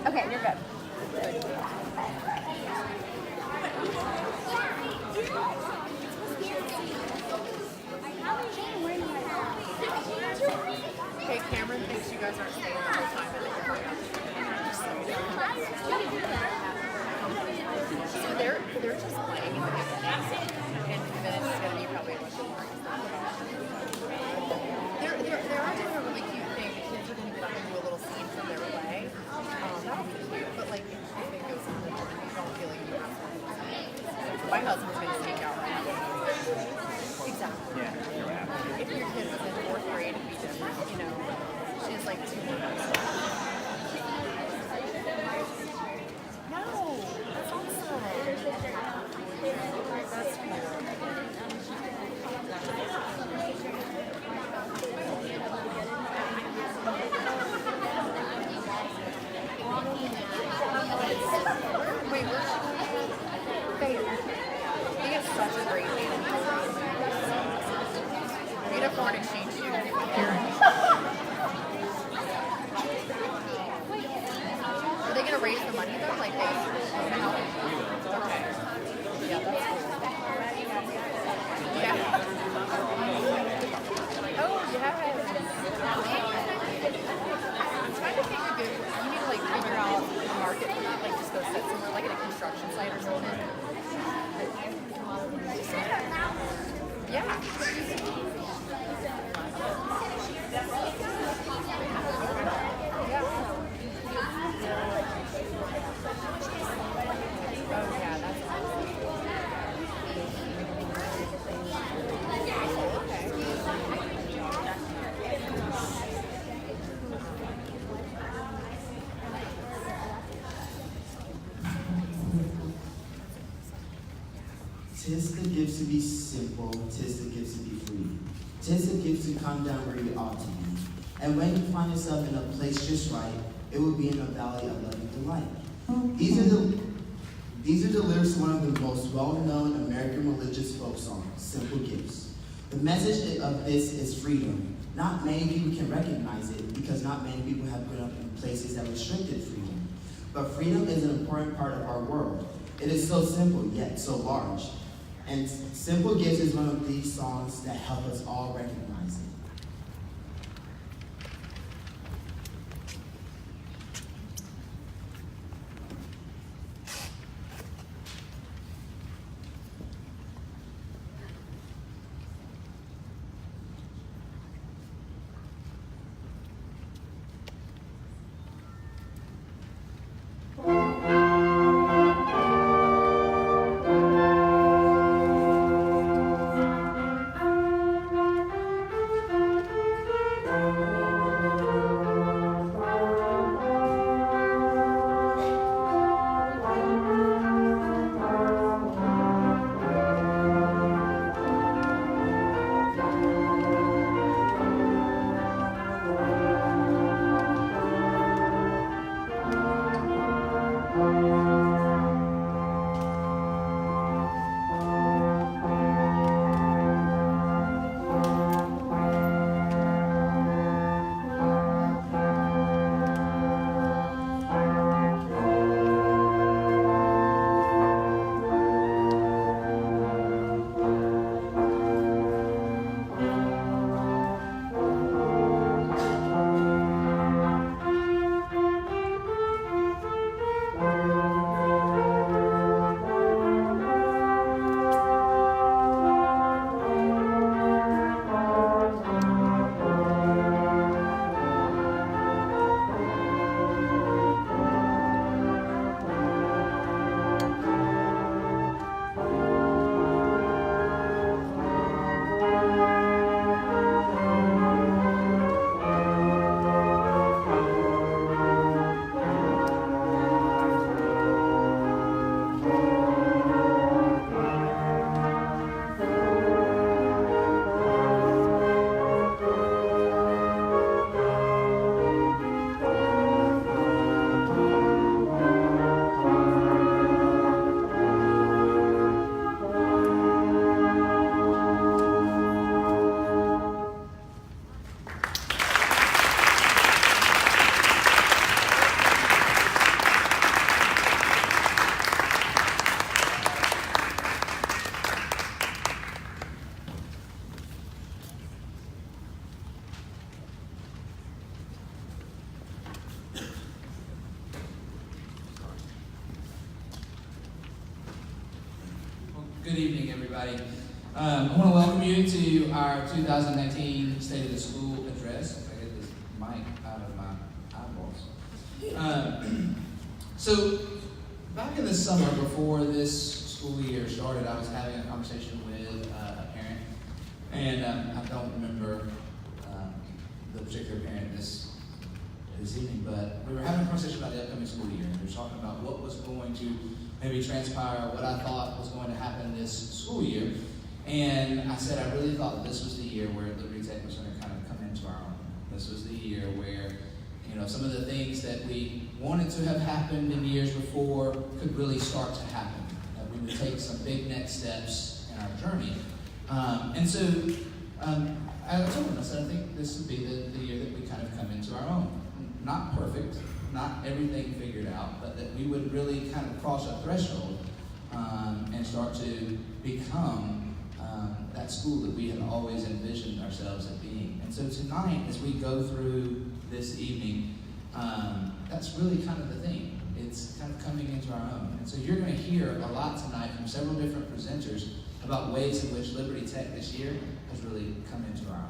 Okay, you're good. Okay, Cameron thinks you guys aren't staying the whole time and that you're going out. So they're just playing in the beginning, and then it's just going to be probably a bunch of more. There are doing a really cute thing. The kids are going to get up and do a little scene from their play. That'll be cute, but like if it goes in the morning, you don't feel like you have to. My husband's going to sneak out right now. Exactly. Yeah. If your kid was in fourth grade, it'd be different. You know, she has like 2 more months. No, that's awesome. That's beautiful. Wait, where's she? They have such a great name. We had a foreign exchange student here. Are they going to raise the money though? Like they help? Okay. Yeah, that's cool. Yeah. Oh, yes. I'm trying to think of good. You need to like figure out the market for that. Like just go sit somewhere like at a construction site or something. Yeah. Oh yeah, that's awesome. Tis the gift to be simple, tis the gift to be free. Tis the gift to come down where you ought to be. And when you find yourself in a place just right, it will be in a valley of loving delight. These are the lyrics to one of the most well-known American religious folk songs, Simple Gifts. The message of this is freedom. Not many people can recognize it because not many people have grown up in places that restricted freedom. But freedom is an important part of our world. It is so simple, yet so large. And Simple Gifts is one of these songs that help us all recognize it. Good evening, everybody. I want to welcome you to our 2019 State of the School Address. If I get this mic out of my eyeballs. So, back in the summer before this school year started, I was having a conversation with a parent, and I don't remember the particular parent this evening, but we were having a conversation about the upcoming school year, and we were talking about what was going to maybe transpire, what I thought was going to happen this school year. And I said I really thought that this was the year where Liberty Tech was going to kind of come into our own. This was the year where, some of the things that we wanted to have happened in years before could really start to happen. That we would take some big next steps in our journey. And so I told him, I said, I think this would be the year that we kind of come into our own. Not perfect, not everything figured out, but that we would really kind of cross a threshold and start to become that school that we had always envisioned ourselves as being. And so tonight, as we go through this evening, that's really kind of the thing. It's kind of coming into our own. And so you're going to hear a lot tonight from several different presenters about ways in which Liberty Tech this year has really come into our own.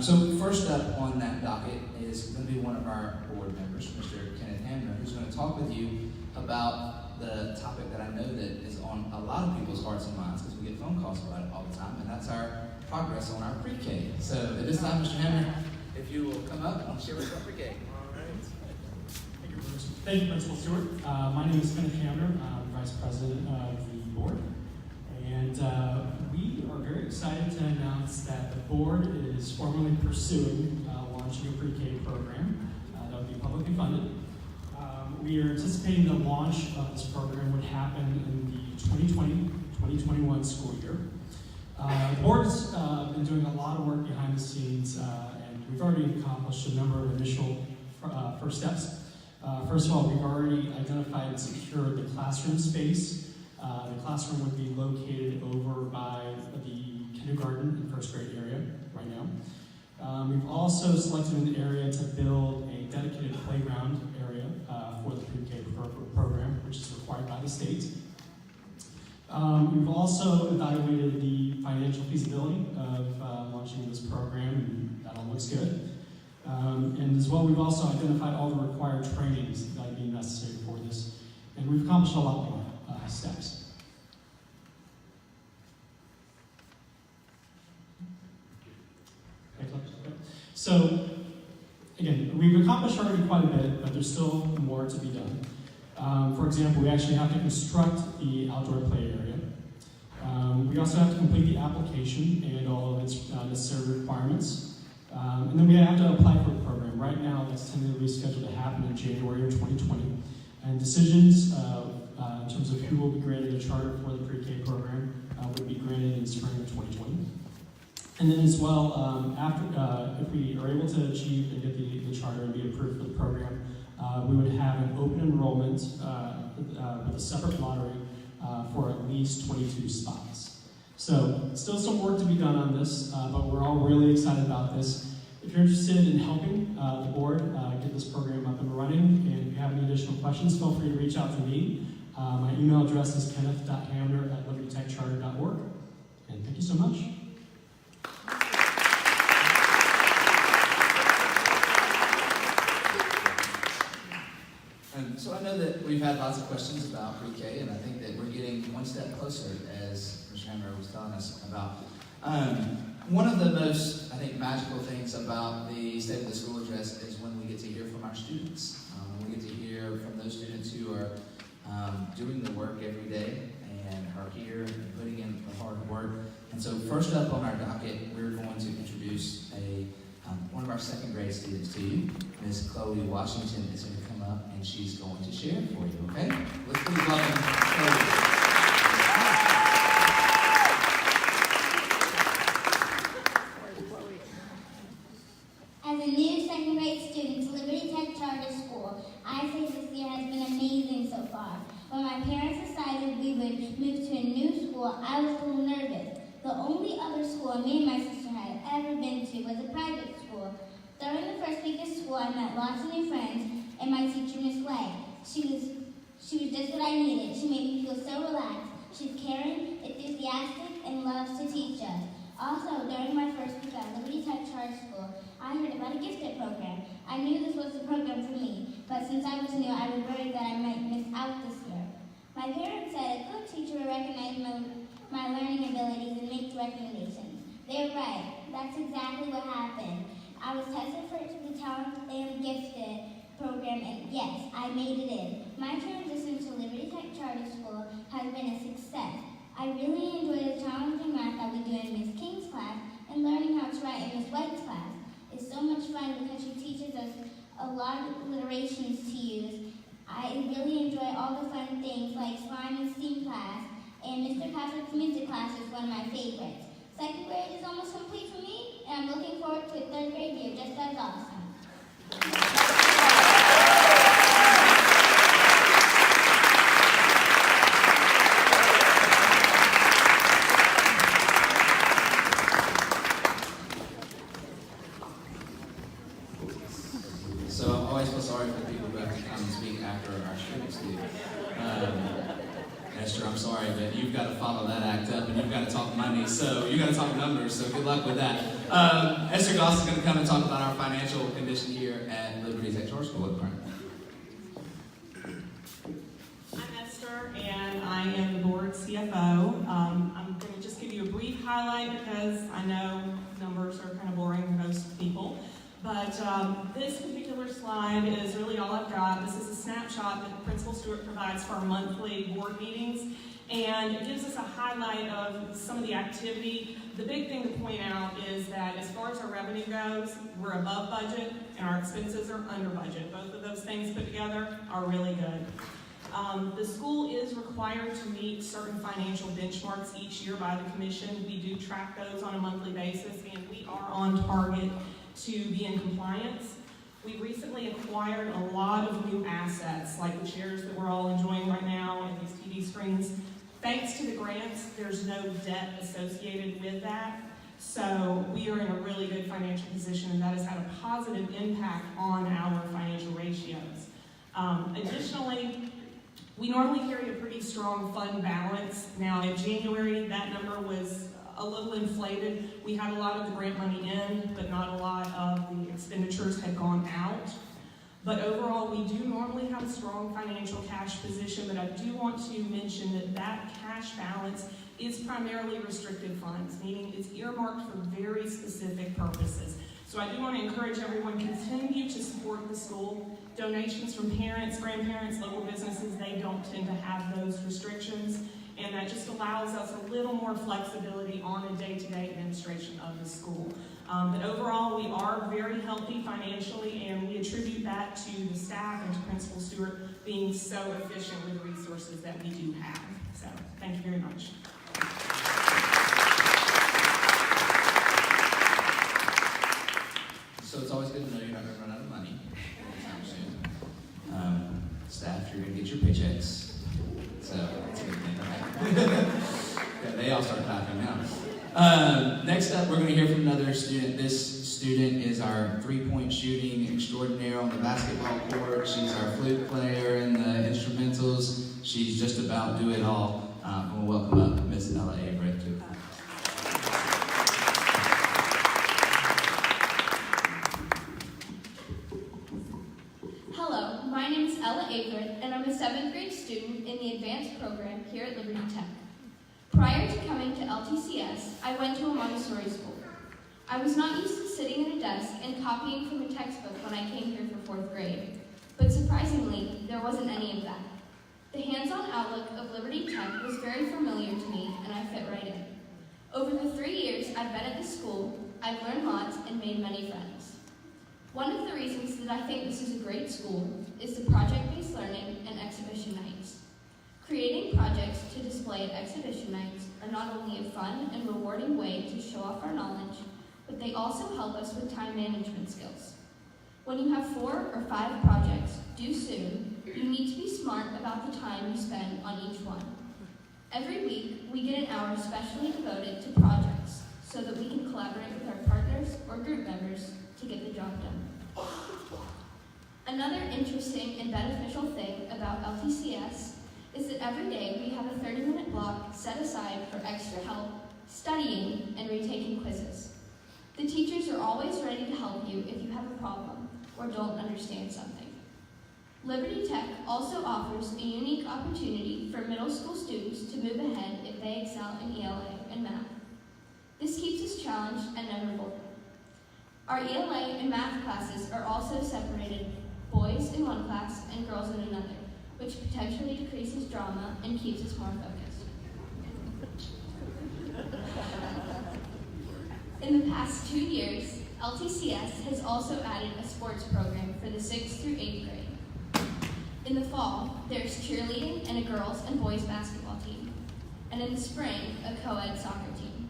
So first up on that docket is going to be one of our board members, Mr. Kenneth Hamner, who's going to talk with you about the topic that I know that is on a lot of people's hearts and minds because we get phone calls about it all the time, and that's our progress on our pre-K. So at this time, Mr. Hamner, if you will come up and share with us about pre-K. All right. Thank you, Principal Stewart. My name is Kenneth Hamner. I'm Vice President of the board. And we are very excited to announce that the board is formally pursuing launching a pre-K program that will be publicly funded. We are anticipating the launch of this program would happen in the 2020-2021 school year. The board's been doing a lot of work behind the scenes, and we've already accomplished a number of initial first steps. First of all, we've already identified and secured the classroom space. The classroom would be located over by the kindergarten and first grade area right now. We've also selected an area to build a dedicated playground area for the pre-K program, which is required by the state. We've also evaluated the financial feasibility of launching this program, and that all looks good. And as well, we've also identified all the required trainings that would be necessary for this, and we've accomplished a lot more steps. So, again, we've accomplished already quite a bit, but there's still more to be done. For example, we actually have to construct the outdoor play area. We also have to complete the application and all of its necessary requirements. And then we have to apply for the program. Right now, that's tentatively scheduled to happen in January of 2020. And decisions in terms of who will be granted a charter for the pre-K program would be granted in spring of 2020. And then as well, if we are able to achieve and get the charter and be approved for the program, we would have an open enrollment with a separate lottery for at least 22 spots. So still some work to be done on this, but we're all really excited about this. If you're interested in helping the board get this program up and running, and if you have any additional questions, feel free to reach out to me. My email address is kenneth.hamner@libertytechcharter.org. And thank you so much. So I know that we've had lots of questions about pre-K, and I think that we're getting one step closer, as Mr. Hammer was telling us about. One of the most, I think, magical things about the State of the School Address is when we get to hear from our students. When we get to hear from those students who are doing the work every day and are here and putting in the hard work. And so first up on our docket, we're going to introduce one of our second grade students to you. Ms. Chloe Washington is going to come up and she's going to share for you, okay? Let's please welcome Chloe. As a new second grade student to Liberty Tech Charter School, I say this year has been amazing so far. When my parents decided we would move to a new school, I was a little nervous. The only other school me and my sister had ever been to was a private school. During the first week of school, I met lots of new friends and my teacher, Miss Lay. She was just what I needed. She made me feel so relaxed. She's caring, enthusiastic, loves to teach us. Also, during my first week at Liberty Tech Charter School, I heard about a gifted program. I knew this was the program for me, but since I was new, I was worried that I might miss out this year. My parents said a good teacher will recognize my learning abilities and make recommendations. They were right. That's exactly what happened. I was tested for the Talent and Gifted program, and yes, I made it in. My transition to Liberty Tech Charter School has been a success. I really enjoy the challenging math that we do in Miss King's class and learning how to write in Miss White's class. It's so much fun because she teaches us a lot of alliterations to use. I really enjoy all the fun things like slime and steam class, and Mr. Patrick's music class is one of my favorites. Second grade is almost complete for me, and I'm looking forward to a third grade year just as awesome. So I always feel sorry for the people who have to come and speak after our students do. Esther, I'm sorry, but you've got to follow that act up, and you've got to talk money, so you've got to talk numbers, so good luck with that. Esther Goss is going to come and talk about our financial condition here at Liberty Tech Charter School. I'm Esther, and I am the board CFO. I'm going to just give you a brief highlight because I know numbers are kind of boring to most people. But this particular slide is really all I've got. This is a snapshot that Principal Stewart provides for our monthly board meetings. And it gives us a highlight of some of the activity. The big thing to point out is that as far as our revenue goes, we're above budget and our expenses are under budget. Both of those things put together are really good. The school is required to meet certain financial benchmarks each year by the commission. We do track those on a monthly basis, and we are on target to be in compliance. We recently acquired a lot of new assets, like the chairs that we're all enjoying right now and these TV screens. Thanks to the grants, there's no debt associated with that. So we are in a really good financial position, and that has had a positive impact on our financial ratios. Additionally, we normally carry a pretty strong fund balance. Now in January, that number was a little inflated. We had a lot of the grant money in, but not a lot of the expenditures had gone out. But overall, we do normally have a strong financial cash position, but I do want to mention that that cash balance is primarily restricted funds, meaning it's earmarked for very specific purposes. So I do want to encourage everyone to continue to support the school. Donations from parents, grandparents, local businesses, they don't tend to have those restrictions. And that just allows us a little more flexibility on a day-to-day administration of the school. But overall, we are very healthy financially, and we attribute that to the staff and to Principal Stewart being so efficient with the resources that we do have. So, thank you very much. So it's always good to know you're not going to run out of money anytime soon. Staff, you're going to get your paychecks. So that's a good thing, right? Yeah, they all start clapping now. Next up, we're going to hear from another student. This student is our three-point shooting extraordinaire on the basketball court. She's our flute player in the instrumentals. She's just about do it all. And we'll welcome up Miss Ella Avery too. Hello, my name is Ella Averett, and I'm a 7th grade student in the advanced program here at Liberty Tech. Prior to coming to LTCS, I went to a Montessori school. I was not used to sitting at a desk and copying from a textbook when I came here for 4th grade, but surprisingly, there wasn't any of that. The hands-on outlook of Liberty Tech was very familiar to me, and I fit right in. Over the 3 years I've been at the school, I've learned lots and made many friends. One of the reasons that I think this is a great school is the project-based learning and exhibition nights. Creating projects to display at exhibition nights are not only a fun and rewarding way to show off our knowledge, but they also help us with time management skills. When you have 4 or 5 projects due soon, you need to be smart about the time you spend on each one. Every week, we get an hour specially devoted to projects so that we can collaborate with our partners or group members to get the job done. Another interesting and beneficial thing about LTCS is that every day we have a 30-minute block set aside for extra help, studying, and retaking quizzes. The teachers are always ready to help you if you have a problem or don't understand something. Liberty Tech also offers a unique opportunity for middle school students to move ahead if they excel in ELA and math. This keeps us challenged and never bored. Our ELA and math classes are also separated, boys in one class and girls in another, which potentially decreases drama and keeps us more focused. In the past 2 years, LTCS has also added a sports program for the 6th through 8th grade. In the fall, there's cheerleading and a girls and boys basketball team, and in the spring, a co-ed soccer team.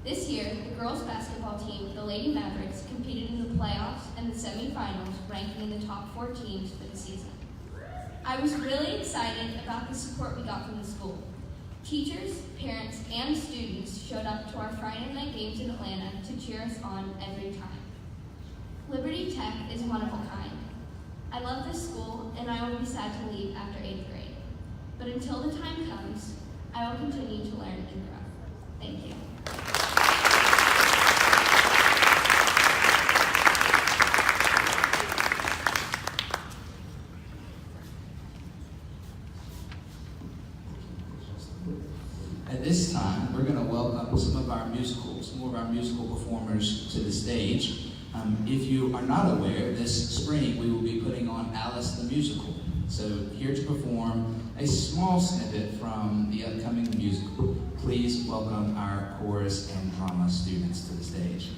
This year, the girls basketball team, the Lady Mavericks, competed in the playoffs and the semifinals, ranking in the top 4 teams for the season. I was really excited about the support we got from the school. Teachers, parents, and students showed up to our Friday night games in Atlanta to cheer us on every time. Liberty Tech is one of a kind. I love this school, and I will be sad to leave after 8th grade. But until the time comes, I will continue to learn and grow. Thank you. At this time, we're going to welcome some of our musical performers to the stage. If you are not aware, this spring we will be putting on Alice the Musical. So here to perform a small snippet from the upcoming musical, please welcome our chorus and drama students to the stage.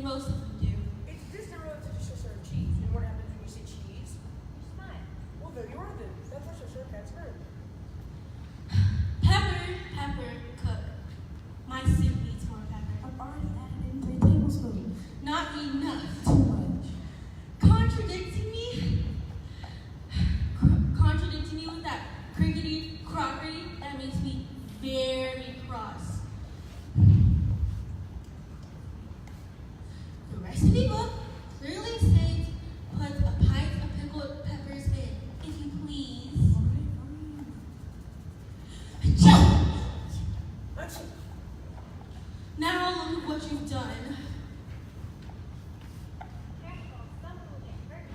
Most of them do. It's distant relative to Cheshire cheese. And what happens when you say cheese? Smile. Well, there you are then. That's what Cheshire cat's heard. Pepper, cook. My soup needs more pepper. I've already added in 3 tablespoons. Not enough. Too much. Contradicting me with that crickety crockery, that makes me very cross. The recipe book clearly states put a pint of pickled peppers in, if you please. Now look at what you've done. Careful, someone will get hurt.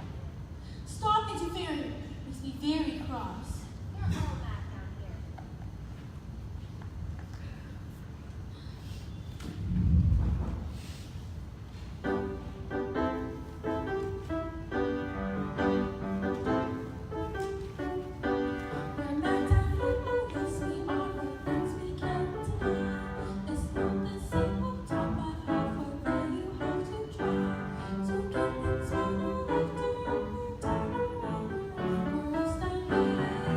Stop interfering. Makes me very cross. We're all mad down here. We're not down here for this, we are the things we can't deny. It's not the simple talk, but half of it you have to try. So get into the laughter and turn around. We're all down here.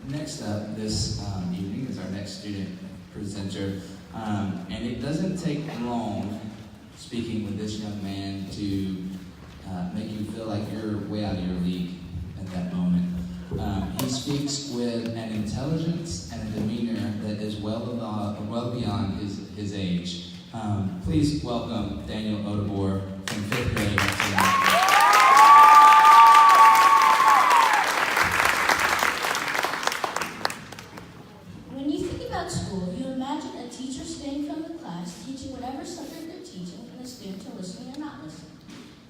Next up this evening is our next student presenter, and it doesn't take long speaking with this young man to make you feel like you're way out of your league at that moment. He speaks with an intelligence and a demeanor that is well beyond his age. Please welcome Daniel Odebor from 5th grade tonight. When you think about school, you imagine a teacher standing from the class, teaching whatever subject they're teaching, and the students are listening or not listening.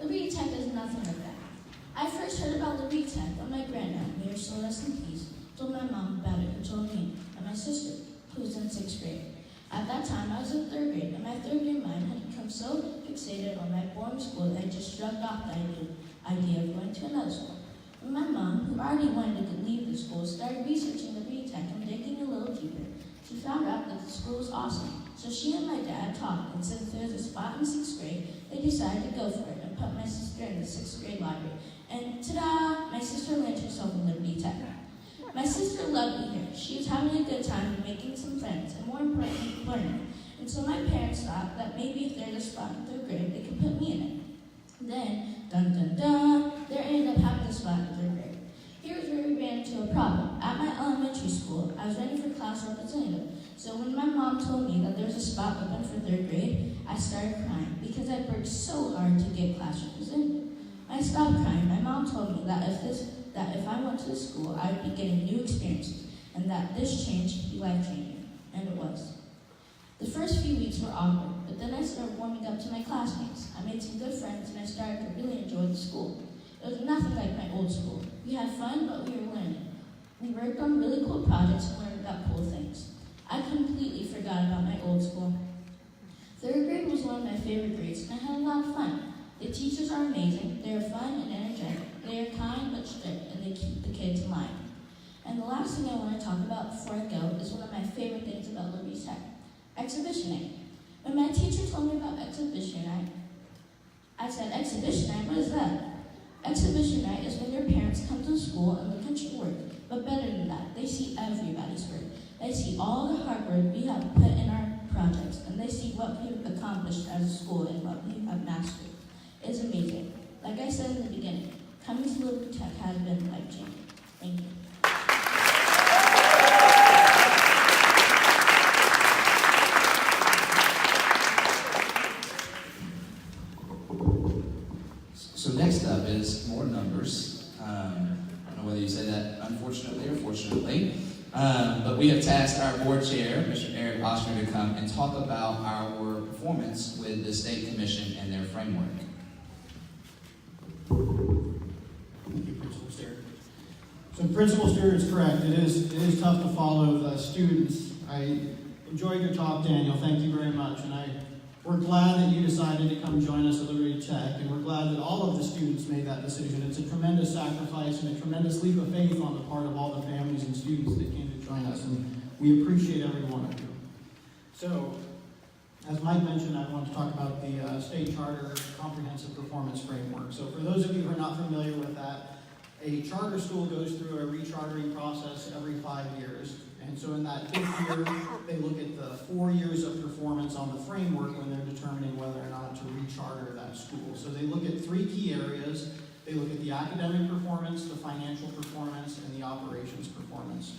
Liberty Tech is nothing like that. I first heard about Liberty Tech when my granddad, may her soul rest in peace, told my mom about it and told me and my sister, who was in 6th grade. At that time, I was in 3rd grade, and my 3rd grade mind had become so fixated on my boring school that I just shrugged off the idea of going to another school. When my mom, who already wanted to leave the school, started researching Liberty Tech and digging a little deeper, she found out that the school was awesome. So she and my dad talked, and since there was a spot in 6th grade, they decided to go for it and put my sister in the 6th grade library. And ta-da! My sister landed herself in Liberty Tech. My sister loved me here. She was having a good time and making some friends, and more importantly, learning. And so my parents thought that maybe if there's a spot in 3rd grade, they could put me in it. Then, dun dun dun, there ended up having a spot in 3rd grade. Here's where we ran into a problem. At my elementary school, I was running for class representative. So when my mom told me that there was a spot open for 3rd grade, I started crying because I worked so hard to get class representative. I stopped crying. My mom told me that if I went to the school, I would be getting new experiences, and that this change would be life-changing. And it was. The first few weeks were awkward, but then I started warming up to my classmates. I made some good friends, and I started to really enjoy the school. It was nothing like my old school. We had fun, but we were learning. We worked on really cool projects and learned about cool things. I completely forgot about my old school. 3rd grade was one of my favorite grades, and I had a lot of fun. The teachers are amazing. They are fun and energetic. They are kind but strict, and they keep the kids in line. And the last thing I want to talk about before I go is one of my favorite things about Liberty Tech, exhibition night. When my teacher told me about exhibition night, I said, exhibition night? What is that? Exhibition night is when your parents come to school and look at your work. But better than that, they see everybody's work. They see all the hard work we have put in our projects, and they see what we've accomplished as a school and what we have mastered. It's amazing. Like I said in the beginning, coming to Liberty Tech has been life-changing. Thank you. up is more numbers. I don't know whether you say that unfortunately or fortunately. But we have tasked our board chair, Mr. Eric Oster, to come and talk about our performance with the State Commission and their framework. Thank you, Principal Stewart. So Principal Stewart is correct. It is tough to follow the students. I enjoyed your talk, Daniel. Thank you very much. And we're glad that you decided to come join us at Liberty Tech, and we're glad that all of the students made that decision. It's a tremendous sacrifice and a tremendous leap of faith on the part of all the families and students that came to join us, and we appreciate every one of you. So, as Mike mentioned, I want to talk about the State Charter Comprehensive Performance Framework. So for those of you who are not familiar with that, a charter school goes through a rechartering process every 5 years. And so in that 5th year, they look at the 4 years of performance on the framework when they're determining whether or not to recharter that school. So they look at 3 key areas. They look at the academic performance, the financial performance, and the operations performance.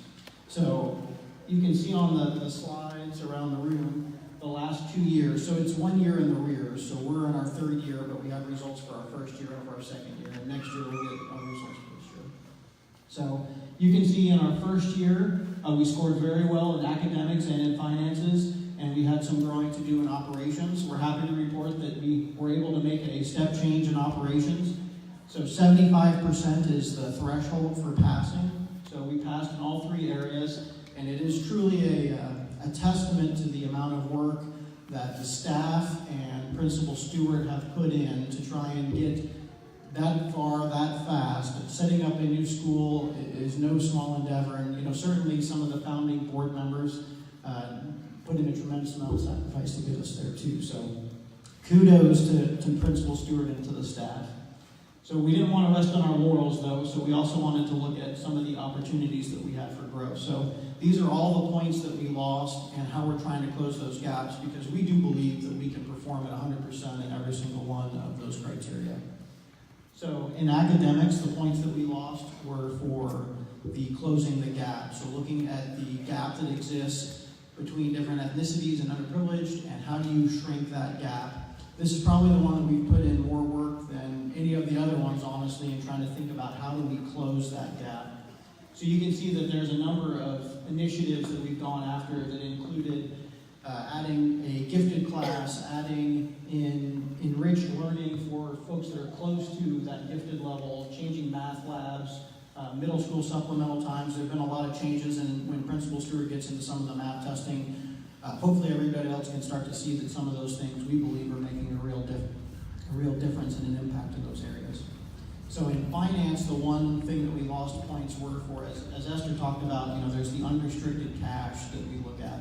So you can see on the slides around the room the last 2 years. So it's 1 year in the rears. So we're in our 3rd year, but we have results for our 1st year of our 2nd year. And next year we'll get our results for this year. So you can see in our 1st year, we scored very well in academics and in finances, and we had some growing to do in operations. We're happy to report that we were able to make a step change in operations. So 75% is the threshold for passing. So we passed in all 3 areas, and it is truly a testament to the amount of work that the staff and Principal Stewart have put in to try and get that far, that fast. Setting up a new school is no small endeavor, and certainly some of the founding board members put in a tremendous amount of sacrifice to get us there too. So kudos to Principal Stewart and to the staff. So we didn't want to rest on our laurels though, so we also wanted to look at some of the opportunities that we had for growth. So these are all the points that we lost and how we're trying to close those gaps, because we do believe that we can perform at 100% in every single one of those criteria. So in academics, the points that we lost were for the closing the gap. So looking at the gap that exists between different ethnicities and underprivileged, and how do you shrink that gap? This is probably the one that we've put in more work than any of the other ones, honestly, in trying to think about how do we close that gap. So you can see that there's a number of initiatives that we've gone after that included adding a gifted class, adding in enriched learning for folks that are close to that gifted level, changing math labs, middle school supplemental times. There have been a lot of changes, and when Principal Stewart gets into some of the math testing, hopefully everybody else can start to see that some of those things we believe are making a real difference and an impact in those areas. So in finance, the one thing that we lost points were for, as Esther talked about, there's the unrestricted cash that we look at.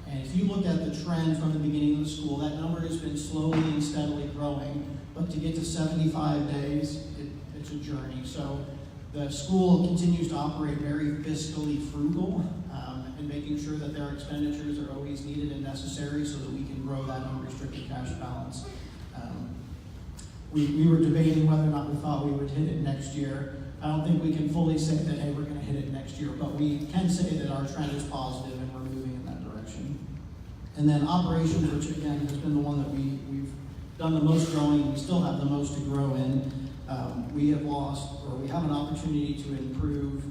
And if you look at the trend from the beginning of the school, that number has been slowly and steadily growing, but to get to 75 days, it's a journey. So the school continues to operate very fiscally frugal, and making sure that their expenditures are always needed and necessary so that we can grow that unrestricted cash balance. We were debating whether or not we thought we would hit it next year. I don't think we can fully say that, hey, we're going to hit it next year, but we can say that our trend is positive and we're moving in that direction. And then operations, which again has been the one that we've done the most growing, we still have the most to grow in. We have lost, or we have an opportunity to improve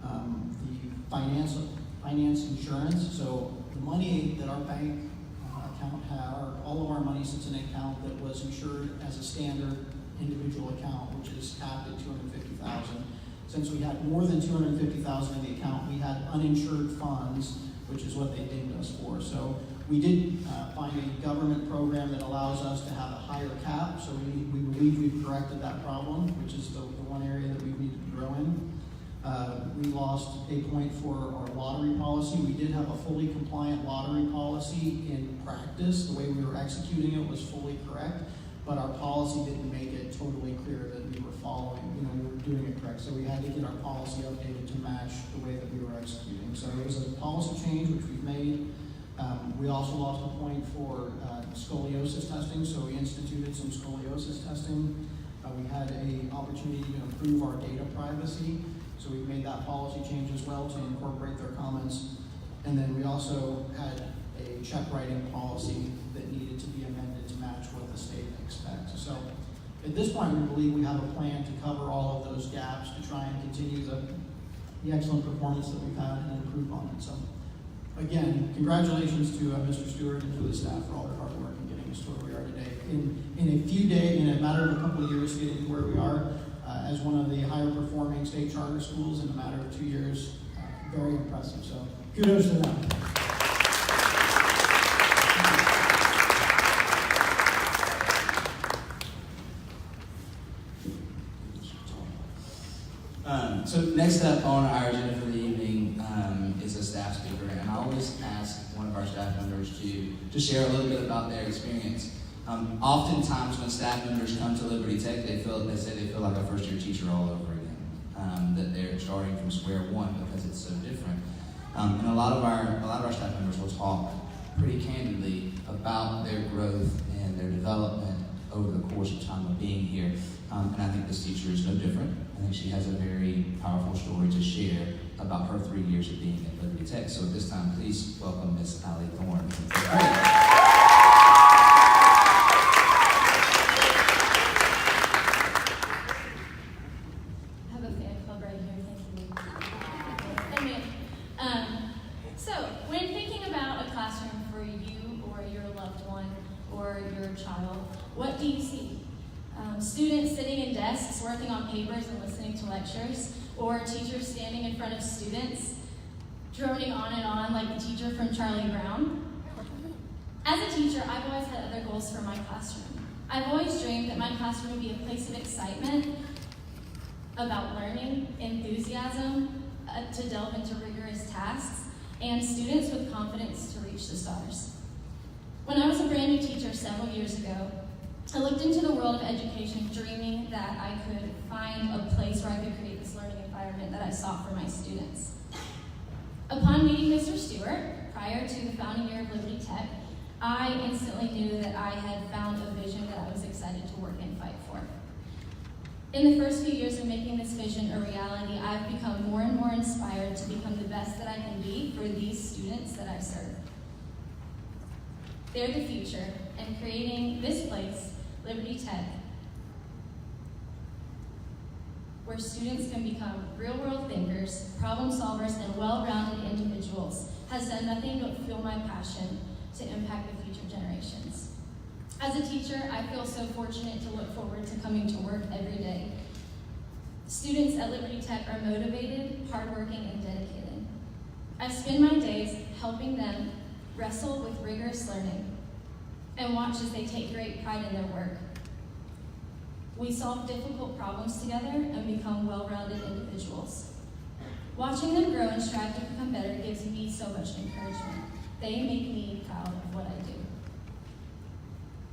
the finance insurance. So the money that our bank account had, all of our money sits in an account that was insured as a standard individual account, which is capped at $250,000. Since we had more than $250,000 in the account, we had uninsured funds, which is what they dinged us for. So we did find a government program that allows us to have a higher cap. So we believe we've corrected that problem, which is the one area that we need to grow in. We lost a point for our lottery policy. We did have a fully compliant lottery policy in practice. The way we were executing it was fully correct, but our policy didn't make it totally clear that we were following, we were doing it correct. So we had to get our policy updated to match the way that we were executing. So it was a policy change, which we've made. We also lost a point for scoliosis testing, so we instituted some scoliosis testing. We had an opportunity to improve our data privacy. So we've made that policy change as well to incorporate their comments. And then we also had a check writing policy that needed to be amended to match what the state expects. So At this point, we believe we have a plan to cover all of those gaps to try and continue the excellent performance that we've had and improve on it. So, again, congratulations to Mr. Stewart and to the staff for all their hard work in getting us to where we are today. In a matter of a couple of years, getting to where we are as one of the higher performing state charter schools in a matter of 2 years, very impressive. So, kudos to them. So next up on our agenda for the evening is a staff speaker, and I always ask one of our staff members to share a little bit about their experience. Oftentimes when staff members come to Liberty Tech, they say they feel like a first-year teacher all over again, that they're starting from square one because it's so different. And a lot of our staff members will talk pretty candidly about their growth and their development over the course of time of being here. And I think this teacher is no different. I think she has a very powerful story to share about her 3 years of being at Liberty Tech. So at this time, please welcome Miss Allie Thorne. I have a fan club right here, thank you. So, when thinking about a classroom for you or your loved one or your child, what do you see? Students sitting in desks working on papers and listening to lectures, or teachers standing in front of students droning on and on like the teacher from Charlie Brown? As a teacher, I've always had other goals for my classroom. I've always dreamed that my classroom would be a place of excitement about learning, enthusiasm to delve into rigorous tasks, and students with confidence to reach the stars. When I was a brand new teacher several years ago, I looked into the world of education dreaming that I could find a place where I could create this learning environment that I sought for my students. Upon meeting Mr. Stewart, prior to the founding year of Liberty Tech, I instantly knew that I had found a vision that I was excited to work and fight for. In the first few years of making this vision a reality, I've become more and more inspired to become the best that I can be for these students that I serve. They're the future, and creating this place, Liberty Tech, where students can become real-world thinkers, problem solvers, and well-rounded individuals, has done nothing but fuel my passion to impact the future generations. As a teacher, I feel so fortunate to look forward to coming to work every day. Students at Liberty Tech are motivated, hardworking, and dedicated. I spend my days helping them wrestle with rigorous learning and watch as they take great pride in their work. We solve difficult problems together and become well-rounded individuals. Watching them grow and strive to become better gives me so much encouragement. They make me proud of what I do.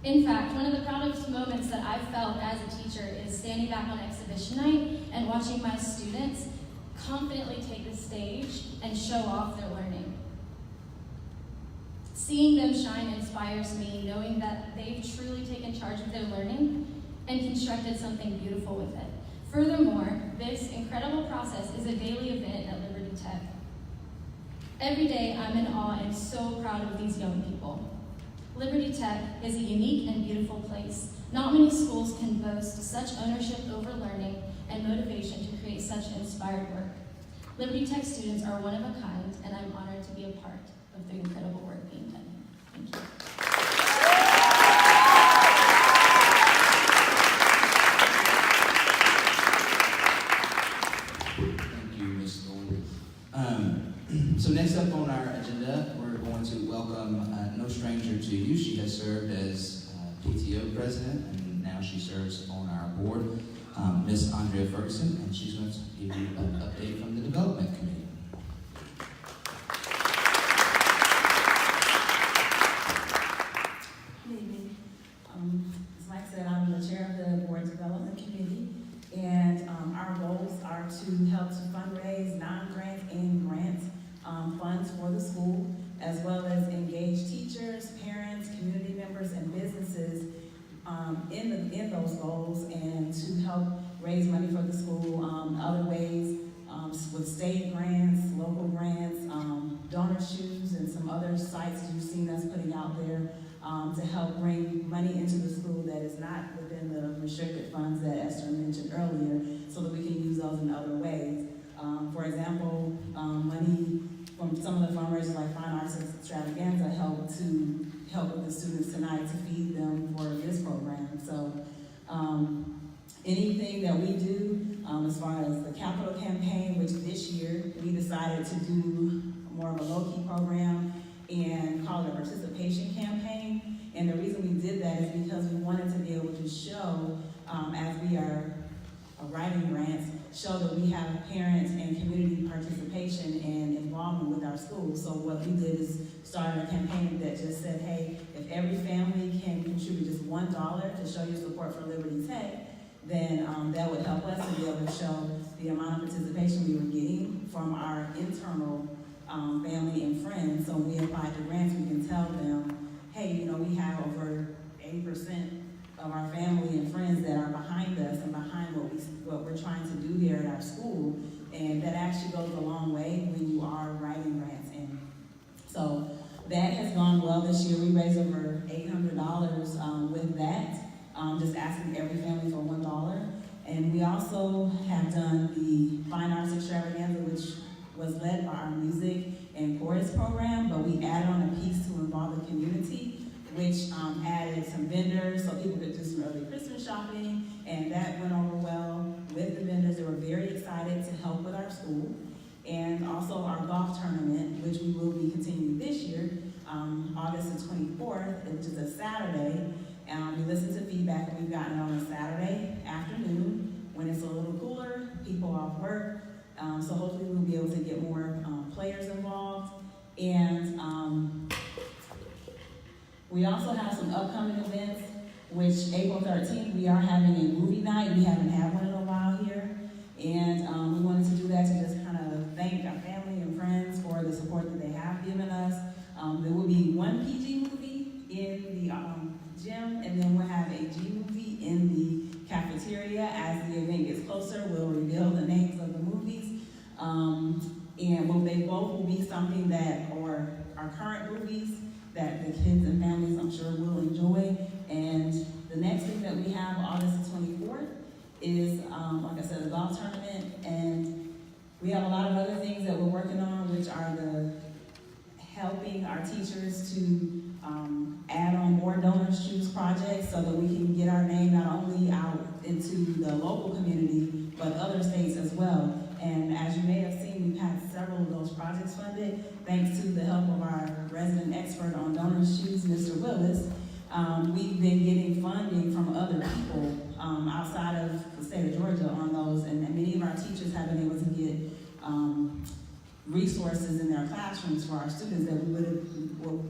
In fact, one of the proudest moments that I've felt as a teacher is standing back on exhibition night and watching my students confidently take the stage and show off their learning. Seeing them shine inspires me, knowing that they've truly taken charge of their learning and constructed something beautiful with it. Furthermore, this incredible process is a daily event at Liberty Tech. Every day, I'm in awe and so proud of these young people. Liberty Tech is a unique and beautiful place. Not many schools can boast such ownership over learning and motivation to create such inspired work. Liberty Tech students are one of a kind, and I'm honored to be a part of the incredible work being done. Thank you. Thank you, Ms. Thorne. So next up on our agenda, we're going to welcome no stranger to you. She has served as PTO president, and now she serves on our board, Ms. Andrea Ferguson, and she's going to give you an update from the development committee. Good evening. As Mike said, I'm the chair of the board development committee, and our goals are to help to fundraise non-grant and grant funds for the school, as well as engage teachers, parents, community members, and businesses in those goals, and to help raise money for the school. Other ways with state grants, local grants, donor shoes, and some other sites you've seen us putting out there. to help bring money into the school that is not within the restricted funds that Esther mentioned earlier, so that we can use those in other ways. For example, money from some of the fundraisers like Fine Arts Extravaganza help with the students tonight to feed them for this program. So anything that we do as far as the capital campaign, which this year we decided to do more of a low-key program and call it a participation campaign. And the reason we did that is because we wanted to be able to show, as we are writing grants, show that we have parents and community participation and involvement with our schools. So what we did is started a campaign that just said, hey, if every family can contribute just $1 to show your support for Liberty Tech, then that would help us to be able to show the amount of participation we were getting from our internal family and friends. So when we apply to grants, we can tell them, hey, you know, we have over 80% of our family and friends that are behind us and behind what we're trying to do here at our school. And that actually goes a long way when you are writing grants. And so that has gone well this year. We raised over $800 with that, just asking every family for $1. And we also have done the Fine Arts Extravaganza, which was led by our music and chorus program, but we added on a piece to involve the community, which added some vendors so people could do some early Christmas shopping, and that went over well with the vendors. They were very excited to help with our school. And also our golf tournament, which we will be continuing this year, August the 24th, which is a Saturday. We listened to feedback we've gotten on a Saturday afternoon when it's a little cooler, people off work. So hopefully we'll be able to get more players involved. And we also have some upcoming events, which April 13th, we are having a movie night. We haven't had one in a while here. And we wanted to do that to just kind of thank our family and friends for the support that they have given us. There will be one PG movie in the gym, and then we'll have a G movie in the cafeteria. As the event gets closer, we'll reveal the names of the movies. And they both will be something that are our current movies that the kids and families, I'm sure, will enjoy. And the next thing that we have, August 24th, is, like I said, a golf tournament. And we have a lot of other things that we're working on, which are helping our teachers to add on more Donors Choose projects so that we can get our name not only out into the local community, but other states as well. And as you may have seen, we've had several of those projects funded, thanks to the help of our resident expert on Donors Choose, Mr. Willis. We've been getting funding from other people outside of the state of Georgia on those, and many of our teachers have been able to get resources in their classrooms for our students that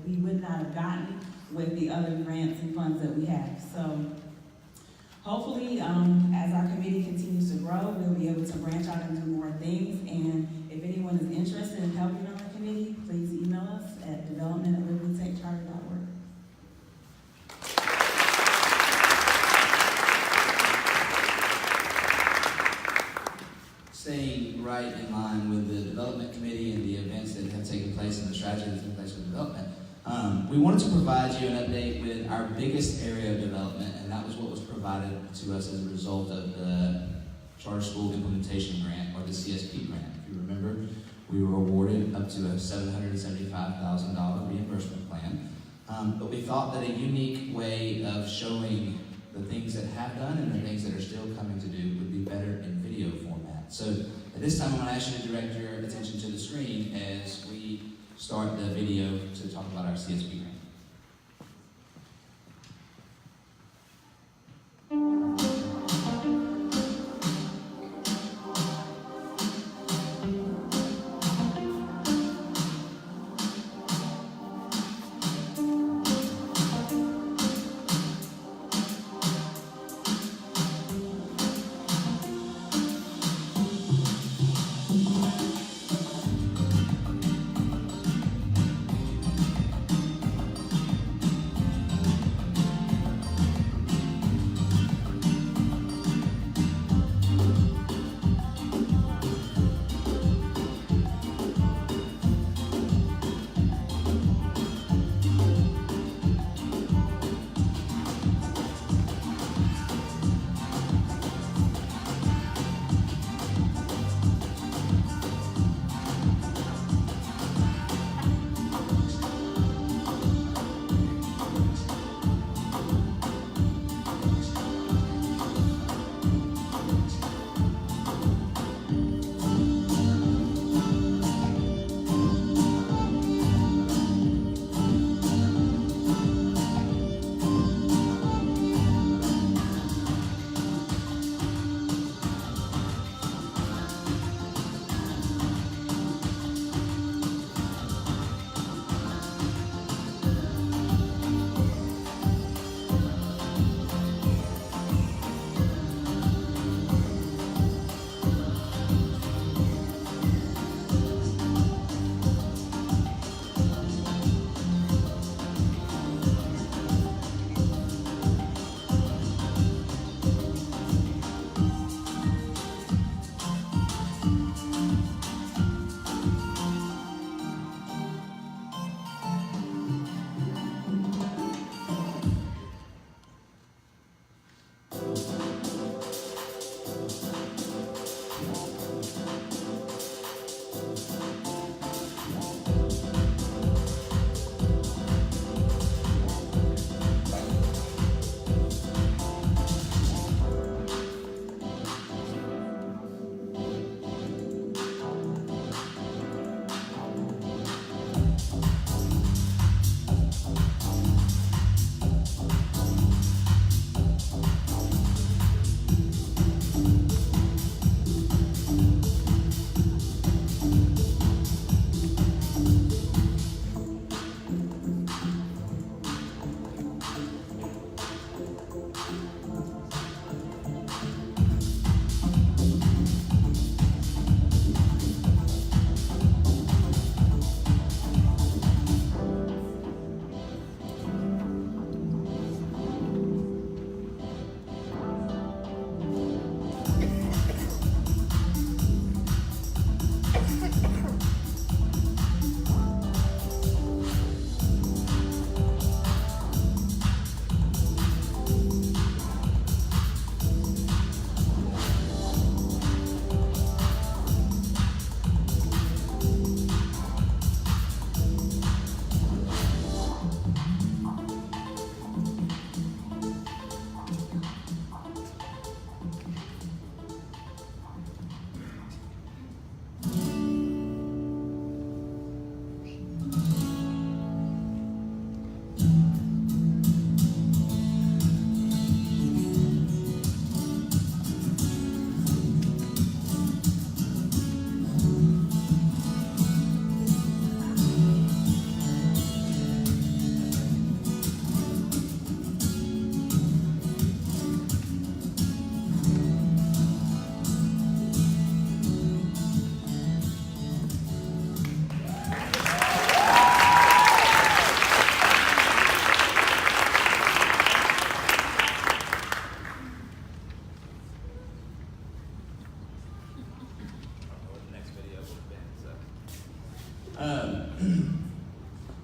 we would not have gotten with the other grants and funds that we have. So hopefully, as our committee continues to grow, we'll be able to branch out and do more things. And if anyone is interested in helping on our committee, please email us at development@libertytechcharter.org. Staying right in line with the development committee and the events that have taken place and the strategy that's taken place with development, we wanted to provide you an update with our biggest area of development, and that was what was provided to us as a result of the Charter School Implementation Grant, or the CSP grant. If you remember, we were awarded up to a $775,000 reimbursement plan. But we thought that a unique way of showing the things that have done and the things that are still coming to do would be better in video format. So at this time, I'm going to ask you to direct your attention to the screen as we start the video to talk about our CSP grant.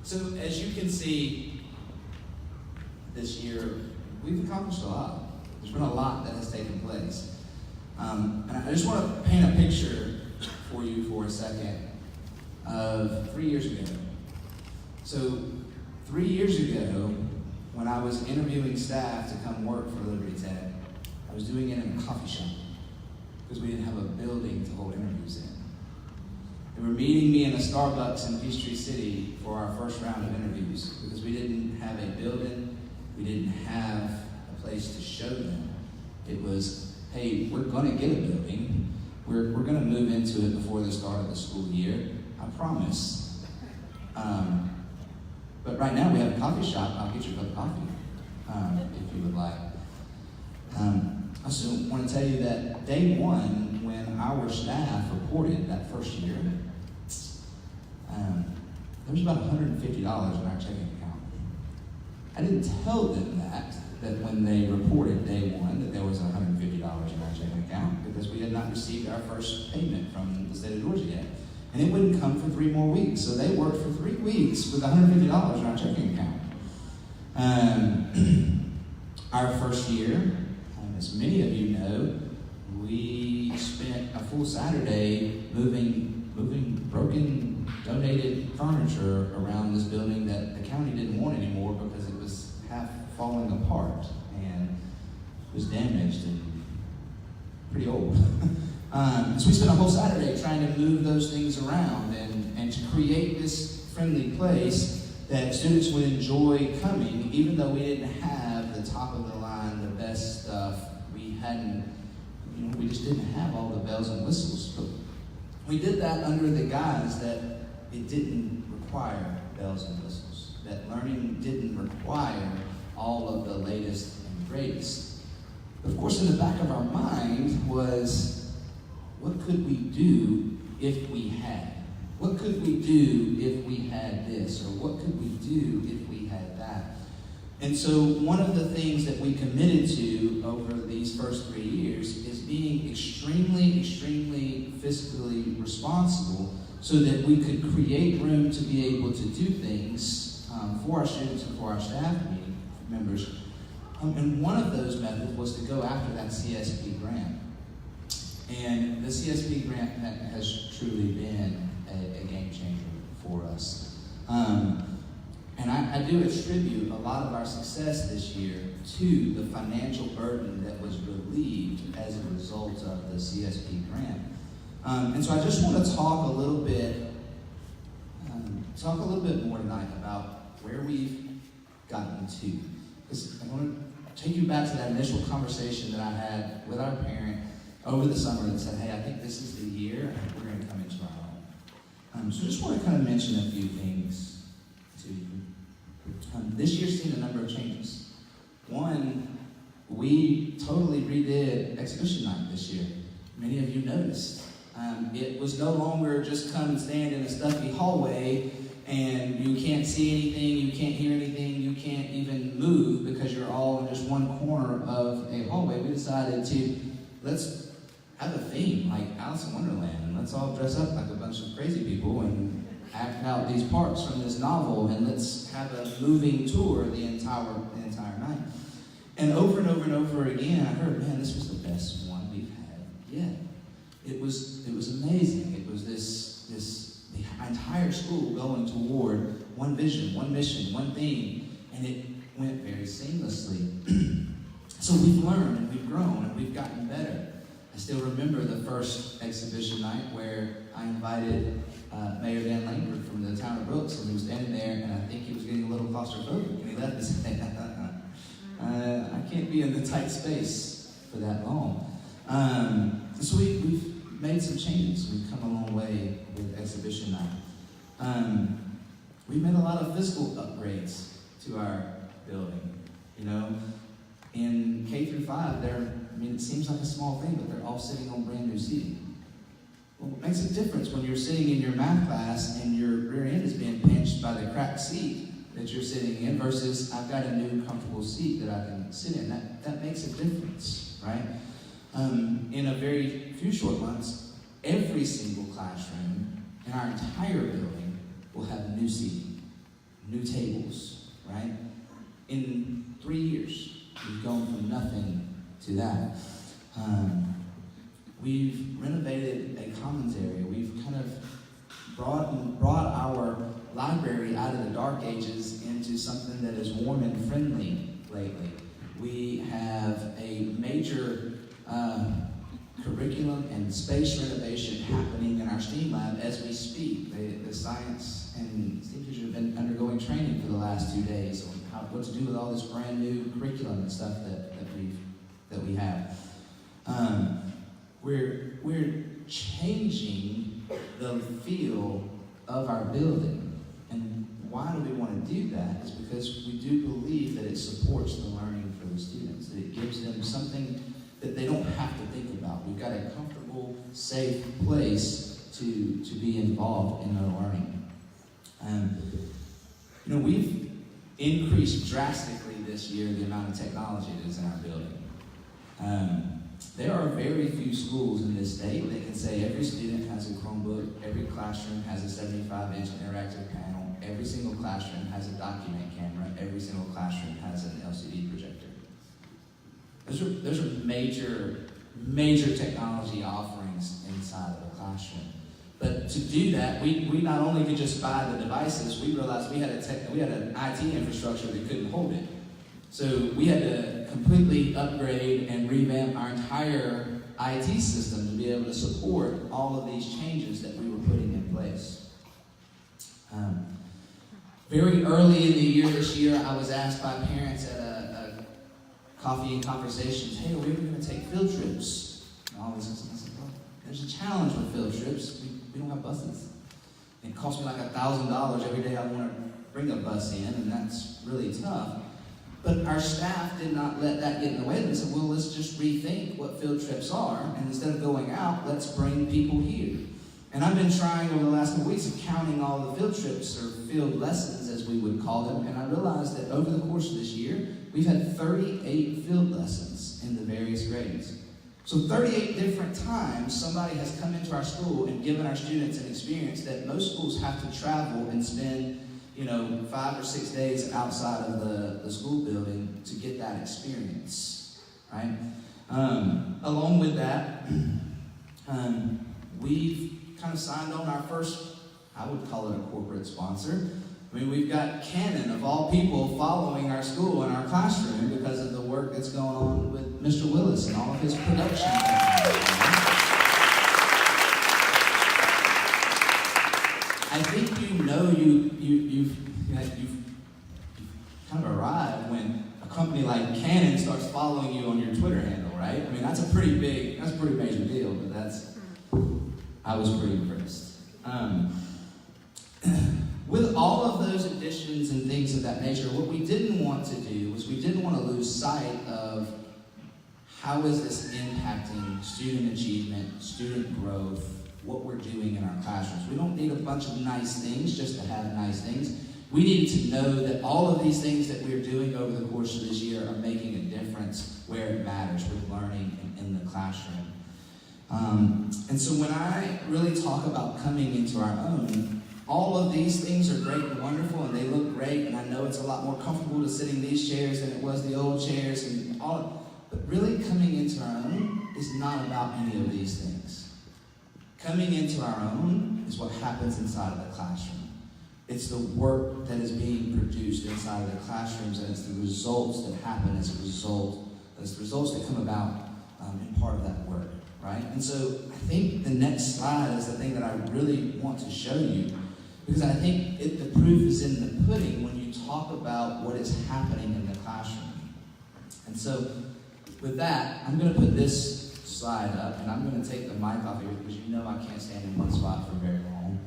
So as you can see, this year we've accomplished a lot. There's been a lot that has taken place. And I just want to paint a picture for you for a second of 3 years ago. So 3 years ago, when I was interviewing staff to come work for Liberty Tech, I was doing it in a coffee shop because we didn't have a building to hold interviews in. They were meeting me in a Starbucks in Peachtree City for our first round of interviews because we didn't have a building, we didn't have a place to show them. It was, hey, we're going to get a building. We're going to move into it before the start of the school year. I promise. But right now we have a coffee shop. I'll get you a cup of coffee if you would like. I also want to tell you that day one, when our staff reported that first year, there was about $150 in our checking account. I didn't tell them that when they reported day one that there was $150 in our checking account because we had not received our first payment from the state of Georgia yet. And it wouldn't come for 3 more weeks. So they worked for 3 weeks with $150 in our checking account. Our first year, as many of you know, we spent a full Saturday moving broken, donated furniture around this building that the county didn't want anymore because it was half falling apart and was damaged and pretty old. So we spent a whole Saturday trying to move those things around and to create this friendly place that students would enjoy coming, even though we didn't have the top of the line, the best stuff. We just didn't have all the bells and whistles. But we did that under the guise that it didn't require bells and whistles, that learning didn't require all of the latest and greatest. But of course, in the back of our mind was, what could we do if we had? What could we do if we had this? Or what could we do if we had that? And so one of the things that we committed to over these first 3 years is being extremely, extremely fiscally responsible so that we could create room to be able to do things for our students and for our staff members. And one of those methods was to go after that CSP grant. And the CSP grant has truly been a game changer for us. And I do attribute a lot of our success this year to the financial burden that was relieved as a result of the CSP grant. And so I just want to talk a little bit more tonight about where we've gotten to. Because I want to take you back to that initial conversation that I had with our parent over the summer that said, hey, I think this is the year we're going to come into our own. So I just want to kind of mention a few things to you. This year's seen a number of changes. One, we totally redid exhibition night this year. Many of you noticed. It was no longer just come and stand in a stuffy hallway and you can't see anything, you can't hear anything, you can't even move because you're all in just one corner of a hallway. We decided to, let's have a theme like Alice in Wonderland, and let's all dress up like a bunch of crazy people and act out these parts from this novel, and let's have a moving tour the entire night. And over again, I heard, man, this was the best one we've had yet. It was amazing. It was the entire school going toward one vision, one mission, one theme, and it went very seamlessly. So we've learned and we've grown and we've gotten better. I still remember the first exhibition night where I invited Mayor Dan Langford from the town of Brooks, and he was standing there, and I think he was getting a little claustrophobic, and he left and said, I can't be in the tight space for that long. So we've made some changes. We've come a long way with exhibition night. We've made a lot of physical upgrades to our building. In K through 5, it seems like a small thing, but they're all sitting on brand new seating. Well, it makes a difference when you're sitting in your math class and your rear end is being pinched by the cracked seat that you're sitting in versus I've got a new comfortable seat that I can sit in. That makes a difference, right? In a very few short months, every single classroom in our entire building will have new seating, new tables, right? In 3 years, we've gone from nothing to that. We've renovated a commons area. We've kind of brought our library out of the dark ages into something that is warm and friendly lately. We have a major curriculum and space renovation happening in our STEAM lab as we speak. The science and STEAM teachers have been undergoing training for the last 2 days on what to do with all this brand new curriculum and stuff that we have. We're changing the feel of our building. And why do we want to do that? Is because we do believe that it supports the learning for the students, that it gives them something that they don't have to think about. We've got a comfortable, safe place to be involved in their learning. We've increased drastically this year the amount of technology that is in our building. There are very few schools in this state that can say every student has a Chromebook, every classroom has a 75-inch interactive panel, every single classroom has a document camera, every single classroom has an LCD projector. Those are major technology offerings inside of a classroom. But to do that, we not only could just buy the devices, we realized we had an IT infrastructure that couldn't hold it. So we had to completely upgrade and revamp our entire IT system to be able to support all of these changes that we were putting in place. Very early in the year this year, I was asked by parents at a coffee and conversations, hey, are we ever going to take field trips? And all this and I said, well, there's a challenge with field trips. We don't have buses. It costs me like $1,000 every day I want to bring a bus in, and that's really tough. But our staff did not let that get in the way. They said, well, let's just rethink what field trips are, and instead of going out, let's bring people here. And I've been trying over the last couple weeks of counting all the field trips, or field lessons as we would call them, and I realized that over the course of this year, we've had 38 field lessons in the various grades. So 38 different times somebody has come into our school and given our students an experience that most schools have to travel and spend 5 or 6 days outside of the school building to get that experience, right? Along with that, we've kind of signed on our first, I would call it a corporate sponsor. I mean, we've got Canon, of all people, following our school and our classroom because of the work that's going on with Mr. Willis and all of his production. I think you've kind of arrived when a company like Canon starts following you on your Twitter handle, right? I mean, that's a pretty major deal, but I was pretty impressed. With all of those additions and things of that nature, what we didn't want to do was we didn't want to lose sight of how is this impacting student achievement, student growth, what we're doing in our classrooms. We don't need a bunch of nice things just to have nice things. We need to know that all of these things that we're doing over the course of this year are making a difference where it matters with learning and in the classroom. And so when I really talk about coming into our own, all of these things are great and wonderful, and they look great, and I know it's a lot more comfortable to sit in these chairs than it was the old chairs, and all. But really coming into our own is not about any of these things. Coming into our own is what happens inside of the classroom. It's the work that is being produced inside of the classrooms, and it's the results that happen as a result. It's the results that come about in part of that work, right? And so I think the next slide is the thing that I really want to show you, because I think the proof is in the pudding when you talk about what is happening in the classroom. And so with that, I'm going to put this slide up, and I'm going to take the mic off here because you know I can't stand in one spot for very long.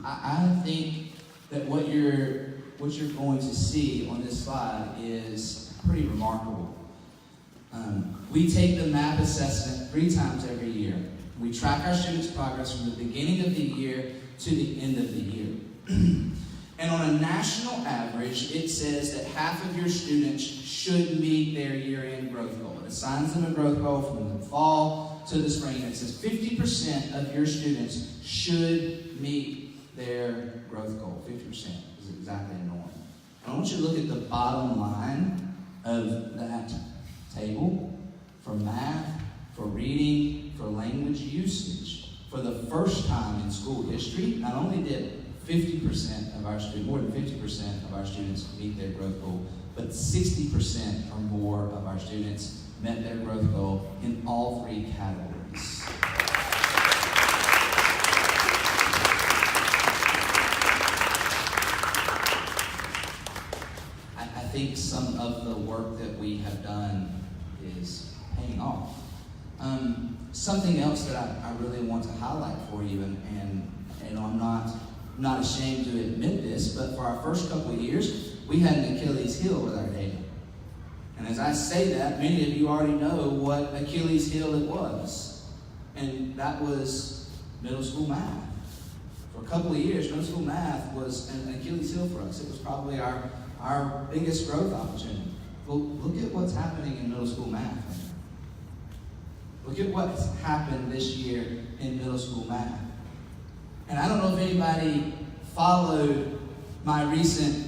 I think that what you're going to see on this slide is pretty remarkable. We take the MAP assessment 3 times every year. We track our students' progress from the beginning of the year to the end of the year. And on a national average, it says that half of your students should meet their year-end growth goal. It assigns them a growth goal from the fall to the spring. And it says 50% of your students should meet their growth goal. 50% is exactly the norm. And I want you to look at the bottom line of that table for math, for reading, for language usage. For the first time in school history, not only did 50% of our students, more than 50% of our students meet their growth goal, but 60% or more of our students met their growth goal in all three categories. I think some of the work that we have done is paying off. Something else that I really want to highlight for you, and I'm not ashamed to admit this, but for our first couple of years, we had an Achilles heel with our data. And as I say that, many of you already know what Achilles heel it was. And that was middle school math. For a couple of years, middle school math was an Achilles heel for us. It was probably our biggest growth opportunity. Well, look at what's happening in middle school math. Look at what's happened this year in middle school math. And I don't know if anybody followed my recent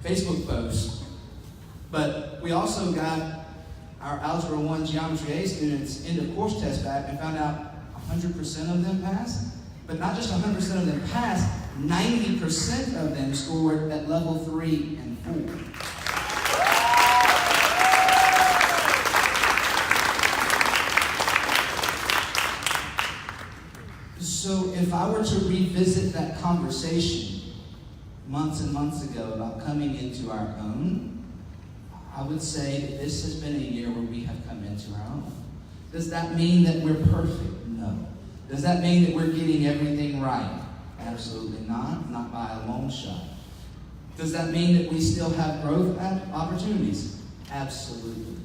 Facebook post, but we also got our Algebra 1 Geometry A students end of course test back and found out 100% of them passed. But not just 100% of them passed, 90% of them scored at level 3 and 4. So if I were to revisit that conversation months and months ago about coming into our own, I would say that this has been a year where we have come into our own. Does that mean that we're perfect? No. Does that mean that we're getting everything right? Absolutely not by a long shot. Does that mean that we still have growth opportunities? Absolutely.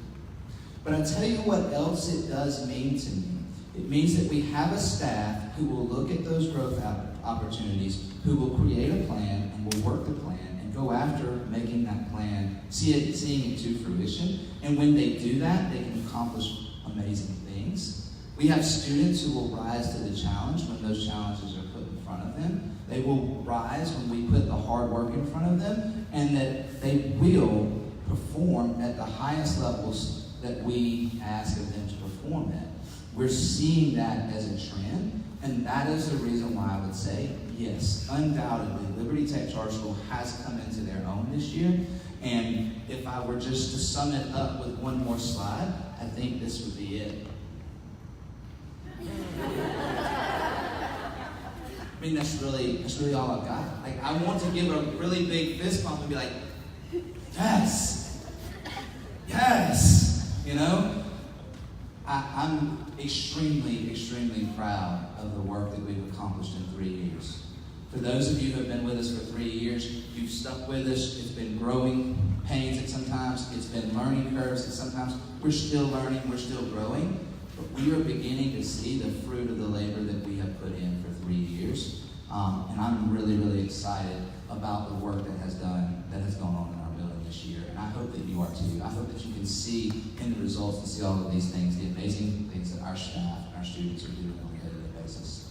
But I tell you what else it does mean to me. It means that we have a staff who will look at those growth opportunities, who will create a plan and will work the plan and go after making that plan, seeing it to fruition. And when they do that, they can accomplish amazing things. We have students who will rise to the challenge when those challenges are put in front of them. They will rise when we put the hard work in front of them, and that they will perform at the highest levels that we ask of them to perform at. We're seeing that as a trend, and that is the reason why I would say, yes, undoubtedly, Liberty Tech Charter School has come into their own this year. And if I were just to sum it up with one more slide, I think this would be it. I mean, that's really all I've got. Like, I want to give a really big fist bump and be like, yes, you know? I'm extremely, extremely proud of the work that we've accomplished in 3 years. For those of you who have been with us for 3 years, you've stuck with us. It's been growing pains at sometimes. It's been learning curves at sometimes. We're still learning. We're still growing. But we are beginning to see the fruit of the labor that we have put in for 3 years. And I'm really, really excited about the work that has gone on in our building this year. And I hope that you are too. I hope that you can see in the results and see all of these things, the amazing things that our staff and our students are doing on a day-to-day basis.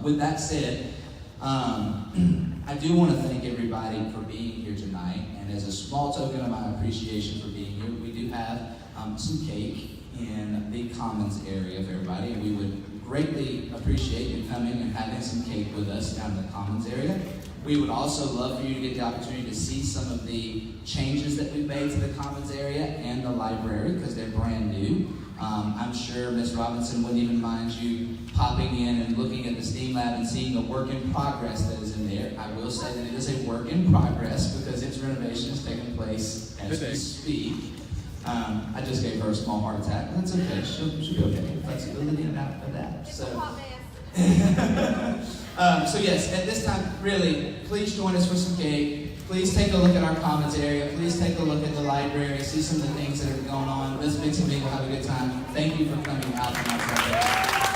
With that said, I do want to thank everybody for being here tonight. And as a small token of my appreciation for being here, we do have some cake in the commons area for everybody. And we would greatly appreciate you coming and having some cake with us down in the commons area. We would also love for you to get the opportunity to see some of the changes that we've made to the commons area and the library, because they're brand new. I'm sure Ms. Robinson wouldn't even mind you popping in and looking at the STEAM lab and seeing the work in progress that is in there. I will say that it is a work in progress because its renovation is taking place as we speak. I just gave her a small heart attack. That's okay. She'll be okay. Flexibility and adapt. So yes, at this time, really, please join us for some cake. Please take a look at our commons area. Please take a look at the library. See some of the things that are going on. Let's mix and mingle. Have a good time. Thank you for coming out tonight.